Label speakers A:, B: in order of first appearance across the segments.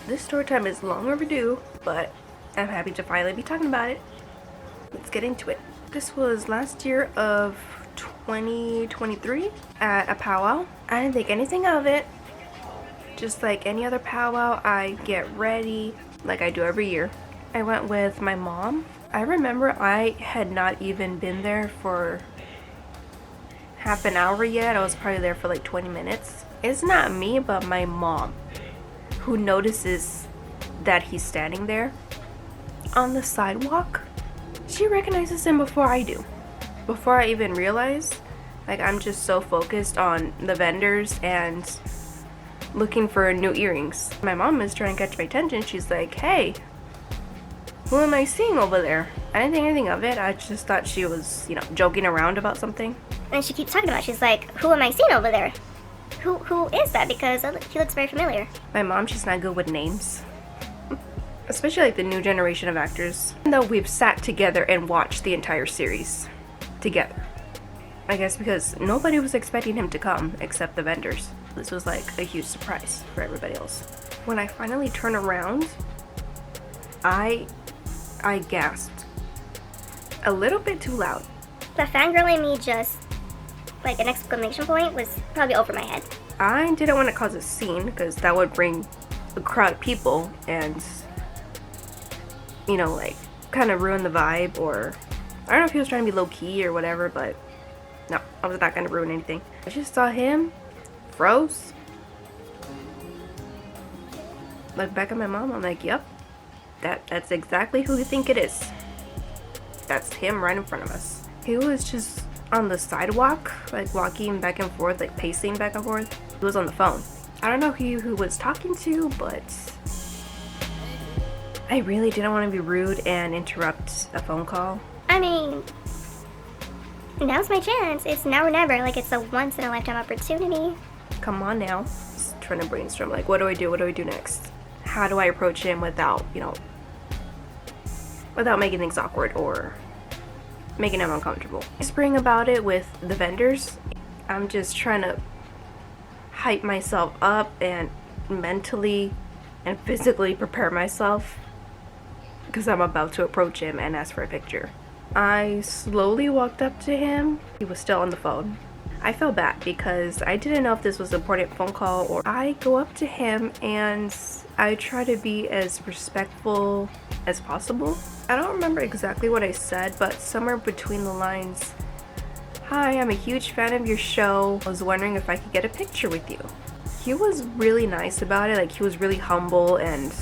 A: This story time is long overdue, but I'm happy to finally be talking about it. Let's get into it. This was last year of 2023 at a powwow. I didn't think anything of it. Just like any other powwow, I get ready like I do every year. I went with my mom. I remember I had not even been there for half an hour yet. I was probably there for like 20 minutes. It's not me, but my mom, who notices that he's standing there on the sidewalk. She recognizes him before I do. Before I even realize. Like, I'm just so focused on the vendors and looking for new earrings. My mom is trying to catch my attention. She's like, hey, who am I seeing over there? I didn't think anything of it. I just thought she was, joking around about something.
B: And she keeps talking about it. She's like, who am I seeing over there? Who is that? Because he looks very familiar.
A: My mom, she's not good with names. Especially like the new generation of actors. Even though we've sat together and watched the entire series together. I guess because nobody was expecting him to come except the vendors. This was like a huge surprise for everybody else. When I finally turn around, I gasped. A little bit too loud.
B: The fangirl in me just, like an exclamation point, was probably over my head.
A: I didn't want to cause a scene because that would bring a crowd of people and, like kind of ruin the vibe, or I don't know if he was trying to be low key or whatever, but no, I was not going to ruin anything. I just saw him, froze, looked back at my mom. I'm like, yep, that's exactly who you think it is. That's him right in front of us. He was just on the sidewalk, like walking back and forth, like pacing back and forth. He was on the phone. I don't know who was talking to, but I really didn't want to be rude and interrupt a phone call.
B: I mean, now's my chance. It's now or never. Like, it's a once in a lifetime opportunity.
A: Come on now. Just trying to brainstorm, like, what do I do? What do I do next? How do I approach him without, without making things awkward or making him uncomfortable? Whispering about it with the vendors. I'm just trying to hype myself up and mentally and physically prepare myself because I'm about to approach him and ask for a picture. I slowly walked up to him. He was still on the phone. I felt bad because I didn't know if this was an important phone call, or I go up to him and I try to be as respectful as possible. I don't remember exactly what I said, but somewhere between the lines, hi, I'm a huge fan of your show. I was wondering if I could get a picture with you. He was really nice about it. Like, he was really humble and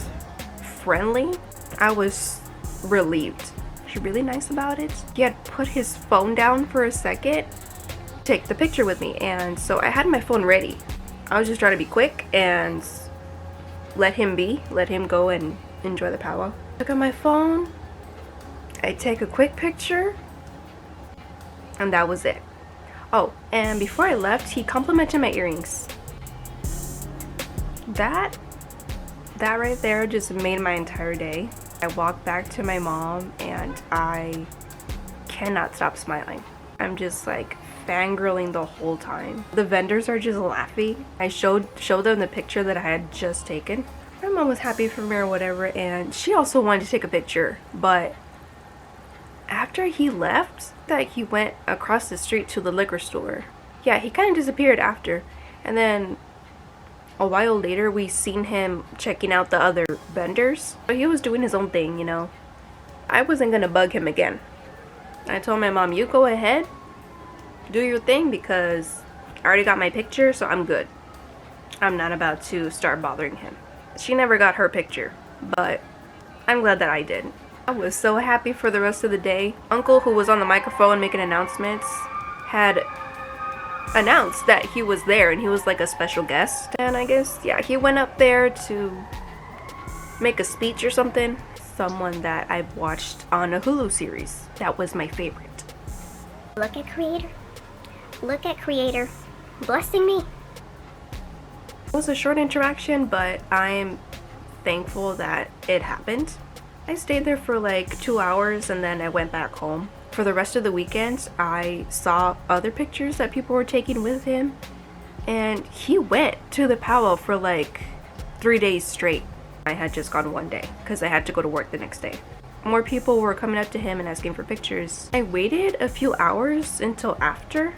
A: friendly. I was relieved. Really nice about it. He had put his phone down for a second to take the picture with me, and so I had my phone ready. I was just trying to be quick and let him go and enjoy the powwow. Look at my phone, I take a quick picture, and that was it. Oh, and before I left, he complimented my earrings. That right there just made my entire day. I walked back to my mom and I cannot stop smiling. I'm just like fangirling the whole time. The vendors are just laughing. I showed them the picture that I had just taken. My mom was happy for me or whatever, and she also wanted to take a picture, but after he left, like, he went across the street to the liquor store. Yeah, he kind of disappeared after, and then a while later, we seen him checking out the other vendors. But he was doing his own thing, I wasn't gonna bug him again. I told my mom, you go ahead, do your thing, because I already got my picture, so I'm good. I'm not about to start bothering him. She never got her picture, but I'm glad that I did. I was so happy for the rest of the day. Uncle, who was on the microphone making announcements, had announced that he was there and he was like a special guest, and I guess, yeah, he went up there to make a speech or something. Someone that I've watched on a Hulu series. That was my favorite.
B: Look at creator blessing me.
A: It was a short interaction, but I'm thankful that it happened. I stayed there for like 2 hours and then I went back home. For the rest of the weekend, I saw other pictures that people were taking with him, and he went to the powwow for like 3 days straight. I had just gone one day because I had to go to work the next day. More people were coming up to him and asking for pictures. I waited a few hours until after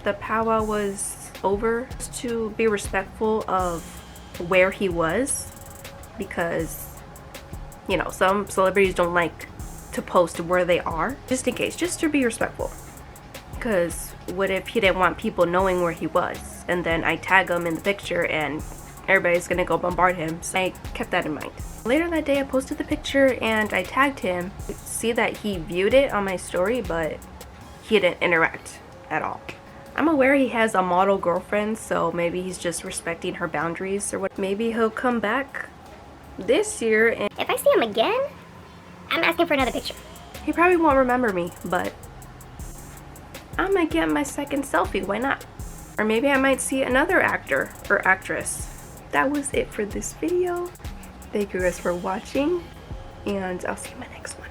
A: the powwow was over to be respectful of where he was, because, you know, some celebrities don't like to post where they are, just in case, just to be respectful. Because what if he didn't want people knowing where he was, and then I tag him in the picture and everybody's gonna go bombard him? So I kept that in mind. Later that day I posted the picture and I tagged him. See that he viewed it on my story, but he didn't interact at all. I'm aware he has a model girlfriend, so maybe he's just respecting her boundaries or what. Maybe he'll come back this year and
B: If I see him again, I'm asking for another picture.
A: he probably won't remember me, but I'm gonna get my second selfie, why not? Or maybe I might see another actor or actress. That was it for this video. Thank you guys for watching, and I'll see you in my next one.